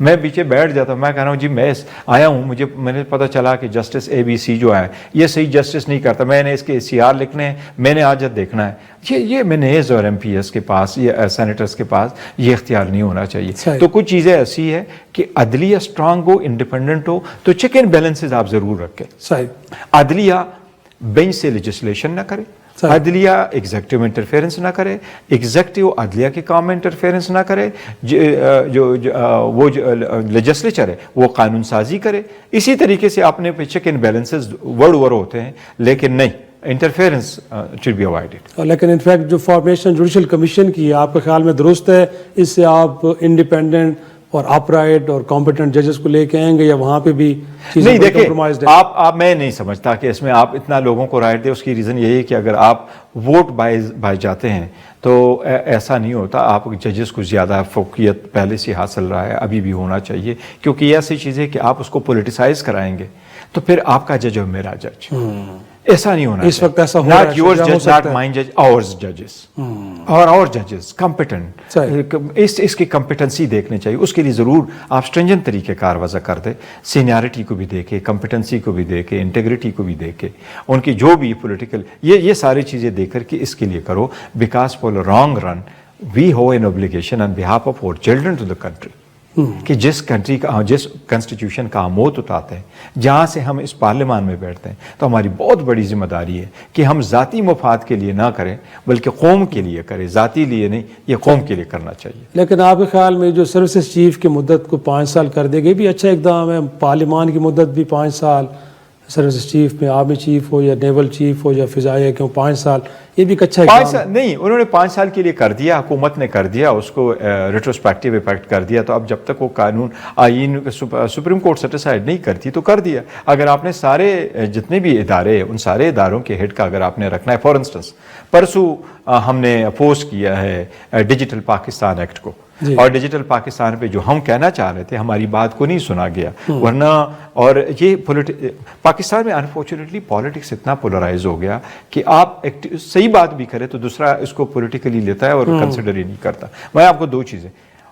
میں پیچھے بیٹھ جاتا ہوں, میں کہہ رہا ہوں جی میں آیا ہوں, میں پتہ چلا کہ جسٹس ABC جو ہے یہ صحیح جسٹس نہیں کرتا, میں نے اس کے CR لکھنے ہیں, میں نے آج دیکھنا ہے. یہ MNAs اور MPs کے پاس, یہ سینیٹرز کے پاس یہ اختیار نہیں ہونا چاہیے. تو کچھ چیزیں ایسی ہے کہ عدلیہ اسٹرانگ ہو, انڈیپینڈنٹ ہو, تو چیک اینڈ بیلنسز آپ ضرور رکھیں. عدلیہ بینچ سے لیجسلیشن نہ کرے, عدلیہ ایگزیکٹو انٹرفیئرنس نہ کرے, ایگزیکٹو عدلیہ کے کام میں انٹرفیئرنس نہ کرے, وہ لیجسلیچر ہے وہ قانون سازی کرے. اسی طریقے سے اپنے پہ چیک اینڈ بیلنسز ورڈ ہوتے ہیں, لیکن نہیں, انٹرفیئرنس شوڈ بی اوائڈڈ. لیکن انفیکٹ جو فارمیشن جوڈیشل کمیشن کی ہے آپ کے خیال میں درست ہے؟ اس سے آپ انڈیپینڈنٹ اور اپرائٹ اور کمپیٹنٹ ججز کو لے کے آئیں گے یا وہاں پہ بھی نہیں؟ دیکھیں آپ میں نہیں سمجھتا کہ اس میں آپ اتنا لوگوں کو رائٹ دیں. اس کی ریزن یہی ہے کہ اگر آپ ووٹ بائی جاتے ہیں تو ایسا نہیں ہوتا. آپ ججز کو زیادہ فوقیت پہلے سے حاصل رہا ہے, ابھی بھی ہونا چاہیے, کیونکہ یہ ایسی چیز ہے کہ آپ اس کو پولیٹیسائز کرائیں گے تو پھر آپ کا جج اور میرا جج, ایسا نہیں ہونا. اس وقت ایسا ہو رہا ہے, not yours judge, not mine judge, ours judges اور our judges competent. اس کی کمپیٹنسی دیکھنی چاہیے. اس کے لیے ضرور آپ اسٹرنجنٹ طریقے کار وضع کر دیں, سینیارٹی کو بھی دیکھے, کمپیٹنسی کو بھی دیکھے, انٹیگریٹی کو بھی دیکھے, ان کی جو بھی پولیٹیکل یہ ساری چیزیں دیکھ کر کے اس کے لیے کرو. Because for long run we have an obligation on behalf of our children to the country کہ جس کنٹری کا, جس کنسٹیٹیوشن کا ہم ووٹ اٹھاتے ہیں, جہاں سے ہم اس پارلیمان میں بیٹھتے ہیں, تو ہماری بہت بڑی ذمہ داری ہے کہ ہم ذاتی مفاد کے لیے نہ کریں بلکہ قوم کے لیے کریں. ذاتی لیے نہیں, یہ قوم کے لیے کرنا چاہیے. لیکن آپ کے خیال میں جو سروسز چیف کی مدت کو 5 سال کر دے گی بھی اچھا اقدام ہے؟ پارلیمان کی مدت بھی 5 سال, سروسز چیف میں آرمی چیف ہو یا نیول چیف ہو یا فضائیہ کیوں 5 سال, یہ بھی اچھا اقدام. 5 سال نہیں, انہوں نے 5 سال کے لیے کر دیا, حکومت نے کر دیا, اس کو ریٹروسپیکٹیو افیکٹ کر دیا. تو اب جب تک وہ قانون آئین سپریم کورٹ سیٹسفائیڈ نہیں کرتی تو کر دیا. اگر آپ نے سارے جتنے بھی ادارے ہیں ان سارے اداروں کے ہیڈ کا اگر آپ نے رکھنا ہے, فار انسٹنس پرسوں ہم نے اپوز کیا ہے ڈیجیٹل پاکستان ایکٹ کو, اور ڈیجیٹل پاکستان پہ جو ہم کہنا چاہ رہے تھے ہماری بات کو نہیں سنا گیا, ورنہ اور یہ پاکستان میں انفارچونیٹلی پالیٹکس اتنا پولرائز ہو گیا کہ آپ صحیح بات بھی کرے تو دوسرا اس کو پولیٹیکلی لیتا ہے اور کنسیڈر ہی نہیں کرتا. میں آپ کو 2 چیزیں,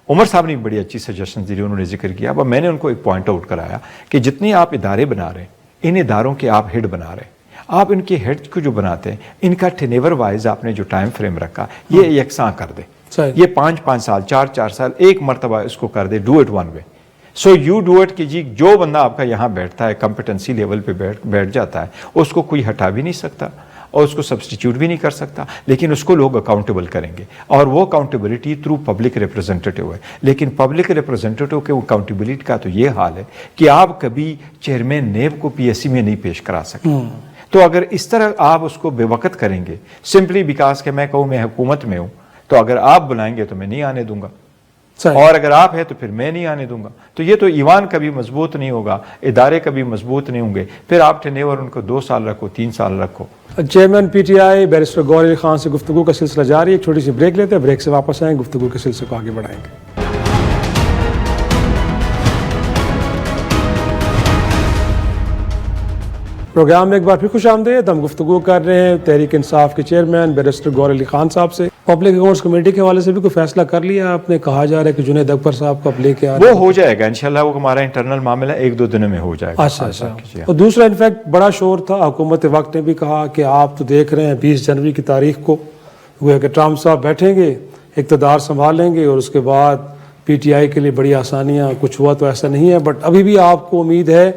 عمر صاحب نے بڑی اچھی سجیشن دی, انہوں نے ذکر کیا, اب میں نے ان کو ایک پوائنٹ آؤٹ کرایا کہ جتنے آپ ادارے بنا رہے ہیں ان اداروں کے آپ ہیڈ بنا رہے ہیں, آپ ان کے ہیڈ کو جو بناتے ہیں ان کا ٹینیور وائز آپ نے جو ٹائم فریم رکھا یہ یکساں کر دیں. یہ 5 سال 4 سال ایک مرتبہ اس کو کر دے, do it one way. So you do it کہ جی جو بندہ آپ کا یہاں بیٹھتا ہے کمپیٹنسی لیول پہ بیٹھ جاتا ہے, اس کو کوئی ہٹا بھی نہیں سکتا اور اس کو سبسٹیچیوٹ بھی نہیں کر سکتا, لیکن اس کو لوگ اکاؤنٹیبل کریں گے, اور وہ اکاؤنٹیبلٹی تھرو پبلک ریپرزینٹیٹیو ہے. لیکن پبلک ریپرزینٹیٹیو کے اکاؤنٹیبلٹی کا تو یہ حال ہے کہ آپ کبھی چیئرمین نیب کو PSC میں نہیں پیش کرا سکتے. تو اگر اس طرح آپ اس کو بے وقت کریں گے سمپلی بیکاز کہ میں کہوں میں حکومت میں ہوں, تو اگر آپ بلائیں گے تو میں نہیں آنے دوں گا, اور اگر آپ ہیں تو پھر میں نہیں آنے دوں گا. تو یہ تو ایوان کبھی مضبوط نہیں ہوگا, ادارے کبھی مضبوط نہیں ہوں گے. پھر آپ ٹینیور ان کو 2 سال رکھو, 3 سال رکھو. چیئرمین PTI بیرسٹر گور علی خان سے گفتگو کا سلسلہ جاری ہے. ایک چھوٹی سی بریک لیتے ہیں, بریک سے واپس آئیں, گفتگو کے سلسلے کو آگے بڑھائیں گے. پروگرام میں ایک بار پھر خوش آمدید. ہم گفتگو کر رہے ہیں تحریک انصاف کے چیئرمین بیرسٹر گور علی خان صاحب سے. پبلک اکاؤنٹس کمیٹی کے حوالے سے بھی کوئی فیصلہ کر لیا آپ نے؟ کہا جا رہا ہے کہ جنید اکبر صاحب کو اب لے کے آ رہے ہیں. وہ ہو جائے گا انشاءاللہ, وہ ہمارا انٹرنل معاملہ 1-2 دنوں میں ہو جائے گا. اچھا. اور دوسرا انفیکٹ بڑا شور تھا, حکومت وقت نے بھی کہا کہ آپ تو دیکھ رہے ہیں 20 جنوری کی تاریخ کو وہ کہ ٹرمپ صاحب بیٹھیں گے, اقتدار سنبھالیں گے, اور اس کے بعد PTI کے لیے بڑی آسانیاں. کچھ ہوا تو ایسا نہیں ہے, بٹ ابھی بھی آپ کو امید ہے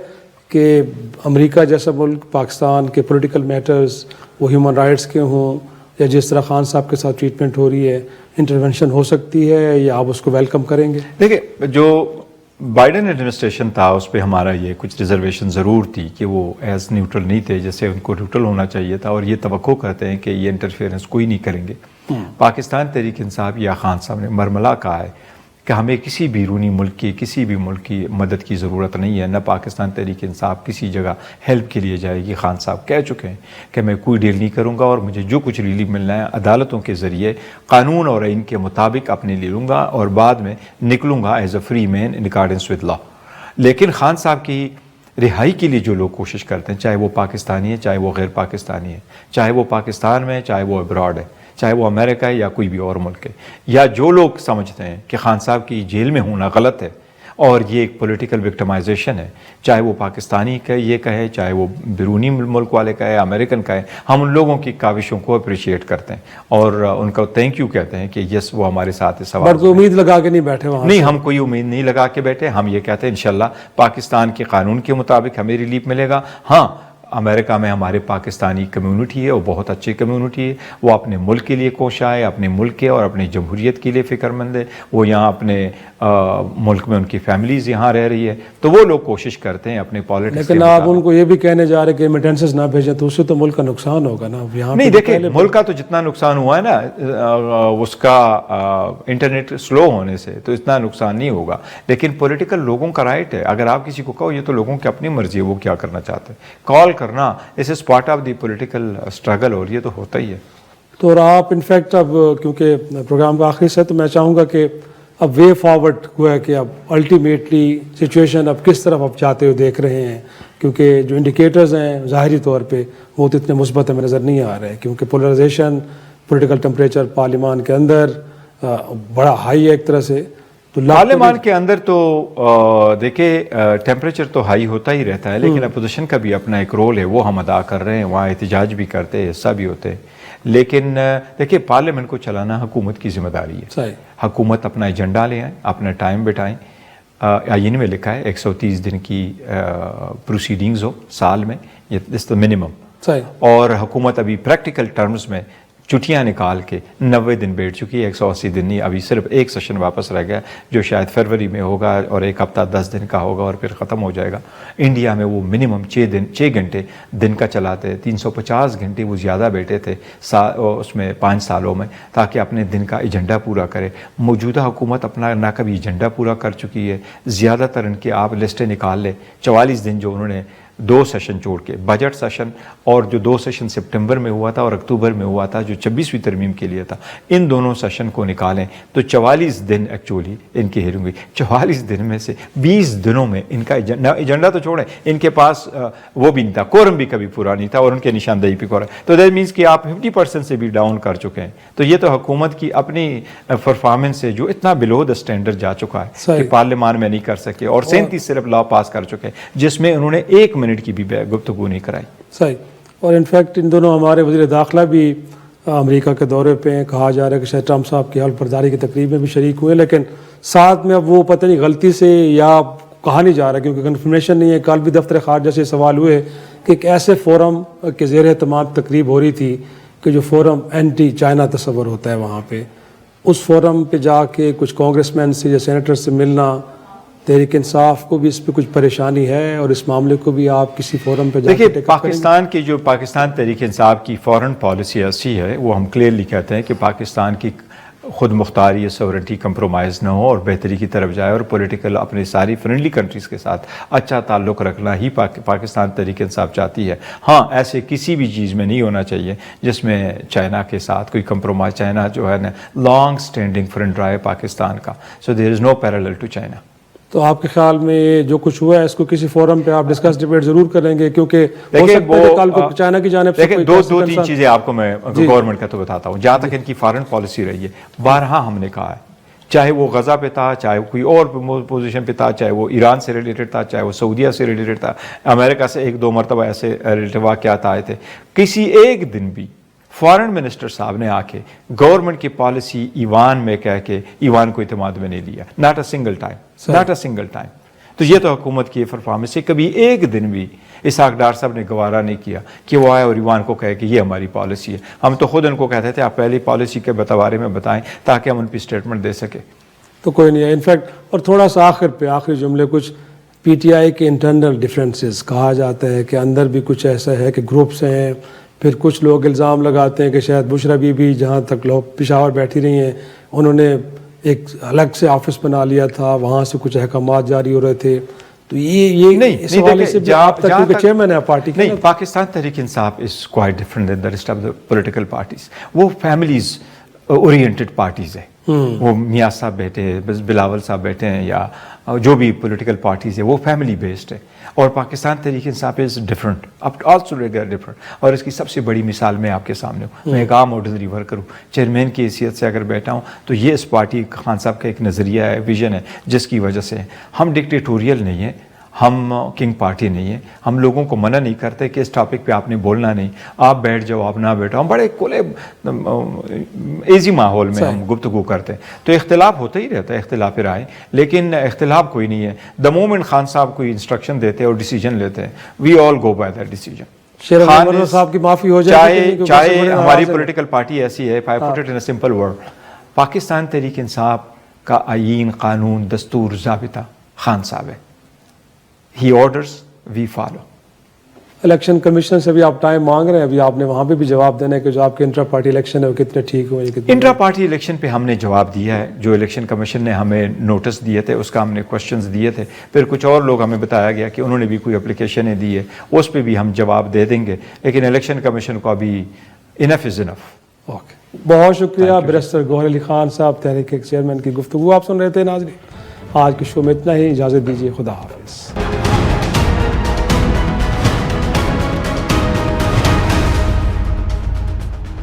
کہ امریکہ جیسا ملک پاکستان کے پولیٹیکل میٹرز وہ ہیومن رائٹس کے ہوں, یا جس طرح خان صاحب کے ساتھ ٹریٹمنٹ ہو رہی ہے انٹرونشن ہو سکتی ہے, یا آپ اس کو ویلکم کریں گے؟ دیکھیں, جو بائیڈن ایڈمنسٹریشن تھا اس پہ ہمارا یہ کچھ ریزرویشن ضرور تھی کہ وہ ایز نیوٹرل نہیں تھے جیسے ان کو نیوٹرل ہونا چاہیے تھا, اور یہ توقع کرتے ہیں کہ یہ انٹرفیئرنس کوئی نہیں کریں گے. پاکستان تحریک انصاف یا خان صاحب نے مرملا کہا ہے کہ ہمیں کسی بیرونی ملک کی کسی بھی ملک کی مدد کی ضرورت نہیں ہے, نہ پاکستان تحریک انصاف کسی جگہ ہیلپ کے لیے جائے گی. خان صاحب کہہ چکے ہیں کہ میں کوئی ڈیل نہیں کروں گا, اور مجھے جو کچھ ریلیف ملنا ہے عدالتوں کے ذریعے قانون اور آئین کے مطابق اپنے لے لوں گا, اور بعد میں نکلوں گا as a free man in accordance with law. لیکن خان صاحب کی رہائی کے لیے جو لوگ کوشش کرتے ہیں, چاہے وہ پاکستانی ہے چاہے وہ غیر پاکستانی ہے, چاہے وہ پاکستان میں چاہے وہ ابراڈ ہے, چاہے وہ امریکہ ہے یا کوئی بھی اور ملک ہے, یا جو لوگ سمجھتے ہیں کہ خان صاحب کی جیل میں ہونا غلط ہے اور یہ ایک پولیٹیکل وکٹمائزیشن ہے، چاہے وہ پاکستانی یہ کہے، چاہے وہ بیرونی ملک والے کہے، امریکن کہے، ہم ان لوگوں کی کاوشوں کو اپریشیٹ کرتے ہیں اور ان کو تھینک یو کہتے ہیں کہ یس وہ ہمارے ساتھ اس سوال بٹ کوئی امید لگا کے نہیں بیٹھے وہاں نہیں، ہم کوئی امید نہیں لگا کے بیٹھے، ہم یہ کہتے ہیں انشاءاللہ پاکستان کے قانون کے مطابق ہمیں ریلیف ملے گا۔ ہاں، امریکہ میں ہمارے پاکستانی کمیونٹی ہے، وہ بہت اچھی کمیونٹی ہے، وہ اپنے ملک کے لیے کوشاں ہے، اپنے ملک کے اور اپنی جمہوریت کے لیے فکر مند ہے، وہ یہاں اپنے ملک میں ان کی فیملیز یہاں رہ رہی ہے، تو وہ لوگ کوشش کرتے ہیں اپنے پالیٹکس لیکن آپ ان کو یہ بھی کہنے جا رہے کہ ریمیٹنسز نہ بھیجیں تو اس سے تو ملک کا نقصان ہوگا نا یہاں نہیں دیکھیں ملک کا تو جتنا نقصان ہوا ہے نا اس کا انٹرنیٹ سلو ہونے سے تو اتنا نقصان نہیں ہوگا، لیکن پولیٹیکل لوگوں کا رائٹ ہے، اگر آپ کسی کو کہو یہ تو لوگوں کی اپنی مرضی ہے وہ کیا کرنا چاہتے ہیں، کال کرنا اس is part of the political struggle اور یہ تو ہوتا ہی ہے۔ تو اور آپ انفیکٹ اب کیونکہ پروگرام کا آخری سے تو میں چاہوں گا کہ اب وے فارورڈ ہوا ہے کہ اب الٹیمیٹلی سچویشن اب کس طرف اب جاتے ہوئے دیکھ رہے ہیں، کیونکہ جو انڈیکیٹرز ہیں ظاہری طور پہ وہ تو اتنے مثبت ہمیں نظر نہیں آ رہے، کیونکہ پولرائزیشن پولیٹیکل ٹمپریچر پارلیمان کے اندر بڑا ہائی ہے ایک طرح سے، تو پارلیمان کے اندر تو دیکھیں ٹیمپریچر تو ہائی ہوتا ہی رہتا ہے، لیکن اپوزیشن کا بھی اپنا ایک رول ہے، وہ ہم ادا کر رہے ہیں، وہاں احتجاج بھی کرتے ہیں، حصہ بھی ہوتے ہیں، لیکن دیکھیں پارلیمنٹ کو چلانا حکومت کی ذمہ داری ہے، صحیح، حکومت اپنا ایجنڈا لے آئیں، اپنا ٹائم بٹائیں، آئین میں لکھا ہے 130 دن کی پروسیڈنگز ہو سال میں، یہ دس تو منیمم، صحیح، اور حکومت ابھی پریکٹیکل ٹرمز میں چھٹیاں نکال کے 90 دن بیٹھ چکی ہے، 180 دن نہیں، ابھی صرف ایک سیشن واپس رہ گیا جو شاید فروری میں ہوگا اور ایک ہفتہ 10 دن کا ہوگا اور پھر ختم ہو جائے گا۔ انڈیا میں وہ منیمم 6 گھنٹے دن کا چلاتے، 350 گھنٹے وہ زیادہ بیٹھے تھے اس میں 5 سالوں میں، تاکہ اپنے دن کا ایجنڈا پورا کرے۔ موجودہ حکومت اپنا نہ کبھی ایجنڈا پورا کر چکی ہے، زیادہ تر ان کے آپ لسٹیں نکال لیں، 44 دن جو انہوں نے 2 سیشن چھوڑ کے، بجٹ سیشن اور جو 2 سیشن سپٹمبر میں ہوا تھا اور اکتوبر میں ہوا تھا جو 26ویں ترمیم کے لیے تھا، ان دونوں سیشن کو نکالیں تو 44 دن ایکچولی ان کی ہیئرنگ ہوئی، 44 دن میں سے 20 دنوں میں ان کا ایجنڈا تو چھوڑیں، ان کے پاس وہ بھی نہیں تھا، کورم بھی کبھی پورا نہیں تھا اور ان کے نشاندہی پہ کورم، تو دیٹ مینس کہ آپ 50% سے بھی ڈاؤن کر چکے ہیں، تو یہ تو حکومت کی اپنی پرفارمنس ہے جو اتنا بلو دا اسٹینڈرڈ جا چکا ہے کہ پارلیمان میں نہیں کر سکے اور 37 صرف لا پاس کر چکے جس میں انہوں نے 1 منٹ کی بھی گفتگو نہیں کرائی۔ صحیح، اور انفیکٹ ان دونوں ہمارے وزیر داخلہ بھی امریکہ کے دورے پہ ہیں، کہا جا رہا ہے کہ شاید ٹرمپ صاحب کی حلف برداری کی تقریب میں بھی شریک ہوئے، لیکن ساتھ میں اب وہ پتہ نہیں غلطی سے یا کہا نہیں جا رہا کیونکہ کنفرمیشن نہیں ہے، کل بھی دفتر خارجہ سے سوال ہوئے کہ ایک ایسے فورم کے زیر اہتمام تقریب ہو رہی تھی کہ جو فورم اینٹی چائنا تصور ہوتا ہے، وہاں پہ اس فورم پہ جا کے کچھ کانگریس مین سے یا سینیٹر سے ملنا، تحریک انصاف کو بھی اس پہ کچھ پریشانی ہے اور اس معاملے کو بھی آپ کسی فورم پہ جا کے دیکھیے پاکستان کی جو پاکستان تحریک انصاف کی فورن پالیسی ایسی ہے، وہ ہم کلیئرلی کہتے ہیں کہ پاکستان کی خود مختاری سورنٹی کمپرومائز نہ ہو اور بہتری کی طرف جائے اور پولیٹیکل اپنے ساری فرینڈلی کنٹریز کے ساتھ اچھا تعلق رکھنا ہی پاکستان تحریک انصاف چاہتی ہے۔ ہاں ایسے کسی بھی چیز میں نہیں ہونا چاہیے جس میں چائنا کے ساتھ کوئی کمپرومائز، چائنا جو ہے نا لانگ اسٹینڈنگ فرینڈ رہا ہے پاکستان کا، سو دیر از نو پیرالل ٹو چائنا۔ تو آپ کے خیال میں جو کچھ ہوا ہے اس کو کسی فورم پہ آپ ڈسکس ڈیبیٹ ضرور کریں گے، کیونکہ ہو سکتا ہے کہ کل کو چائنا کی جانب سے کوئی 2-3 چیزیں آپ کو میں گورنمنٹ کا تو بتاتا ہوں جہاں تک ان کی فارن پالیسی رہی ہے۔ بارہا ہم نے کہا ہے، چاہے وہ غزہ پہ تھا، چاہے وہ کوئی اور پوزیشن پہ تھا، چاہے وہ ایران سے ریلیٹڈ تھا، چاہے وہ سعودیہ سے ریلیٹڈ تھا، امریکہ سے 1-2 مرتبہ ایسے ریلیٹڈ واقعات آئے تھے، کسی ایک دن بھی فارن منسٹر صاحب نے آ کے گورنمنٹ کی پالیسی ایوان میں کہہ کے ایوان کو اعتماد میں نہیں لیا، ناٹ اے سنگل ٹائم۔ تو یہ تو حکومت کی پرفارمنس ہے، کبھی ایک دن بھی اسحاق ڈار صاحب نے گوارا نہیں کیا کہ وہ آئے اور ایوان کو کہے کہ یہ ہماری پالیسی ہے۔ ہم تو خود ان کو کہتے تھے آپ پہلی پالیسی کے بارے میں بتائیں تاکہ ہم ان پہ اسٹیٹمنٹ دے سکیں۔ تو کوئی نہیں ہے، انفیکٹ اور تھوڑا سا آخری جملے، کچھ پی ٹی آئی کے انٹرنل ڈفرینسز کہا جاتا ہے کہ اندر بھی کچھ ایسا ہے کہ گروپس ہیں، پھر کچھ لوگ الزام لگاتے ہیں کہ شاید بشرا بی بھی جہاں تک لوگ پشاور بیٹھی رہی ہیں انہوں نے ایک الگ سے آفس بنا لیا تھا، وہاں سے کچھ احکامات جاری ہو رہے تھے، تو یہ اس حوالے سے بھی آپ تک کیونکہ چیئرمین ہے پارٹی کے، نہیں Pakistan Tehreek Insaf is quite different than the rest of the political parties, وہ فیملیز اورینٹڈ پارٹیز ہے، وہ میاں صاحب بیٹھے ہیں, بس بلاول صاحب بیٹھے ہیں, یا جو بھی پولیٹیکل پارٹیز ہے, وہ فیملی بیسڈ ہے. اور پاکستان تحریک انصاف از ڈفرنٹ, اب آلسو ڈفرنٹ. اور اس کی سب سے بڑی مثال میں آپ کے سامنے ہوں. میں ایک عام آرڈنری ورکر ہوں, چیئرمین کی حیثیت سے اگر بیٹھا ہوں تو یہ اس پارٹی خان صاحب کا ایک نظریہ ہے, ویژن ہے, جس کی وجہ سے ہم ڈکٹیٹوریل نہیں ہیں, ہم کنگ پارٹی نہیں ہیں. ہم لوگوں کو منع نہیں کرتے کہ اس ٹاپک پہ آپ نے بولنا نہیں, آپ بیٹھ جاؤ, آپ نہ بیٹھو. ہم بڑے کھلے ایزی ماحول میں ہم گفتگو کرتے ہیں. تو اختلاف ہوتا ہی رہتا ہے, اختلاف رائے, لیکن اختلاف کوئی نہیں ہے. دا مومنٹ خان صاحب کوئی انسٹرکشن دیتے اور ڈیسیجن لیتے ہیں, وی آل گو بائی دیٹ ڈیسیجن. شیر علی صاحب کی معافی ہو جائے, چاہے ہماری پولیٹیکل پارٹی ایسی ہے, if I put it in a simple word, Pakistan Tehreek انصاف کا آئین, قانون, دستور, ضابطہ خان صاحب ہے. He orders, we follow. Election commission سے بھی آپ ٹائم مانگ رہے ہیں, ابھی آپ نے وہاں پہ بھی جواب دینا ہے کہ جو آپ کے انٹرا پارٹی الیکشن ہے وہ کتنے ٹھیک ہوئے. انٹرا پارٹی الیکشن پہ ہم نے جواب دیا ہے, جو الیکشن کمیشن نے ہمیں نوٹس دیے تھے اس کا ہم نے کوشچنز دیے تھے. پھر کچھ اور لوگ ہمیں بتایا گیا کہ انہوں نے بھی کوئی اپلیکیشنیں دی ہے, اس پہ بھی ہم جواب دے دیں گے. لیکن الیکشن کمیشن کو ابھی انف از انف. اوکے, بہت شکریہ بیرسٹر گوہر علی خان صاحب, تحریک چیئرمین کی گفتگو آپ سن رہے تھے. ناظرین, آج کے شو میں اتنا ہی, اجازت دیجیے, خدا حافظ.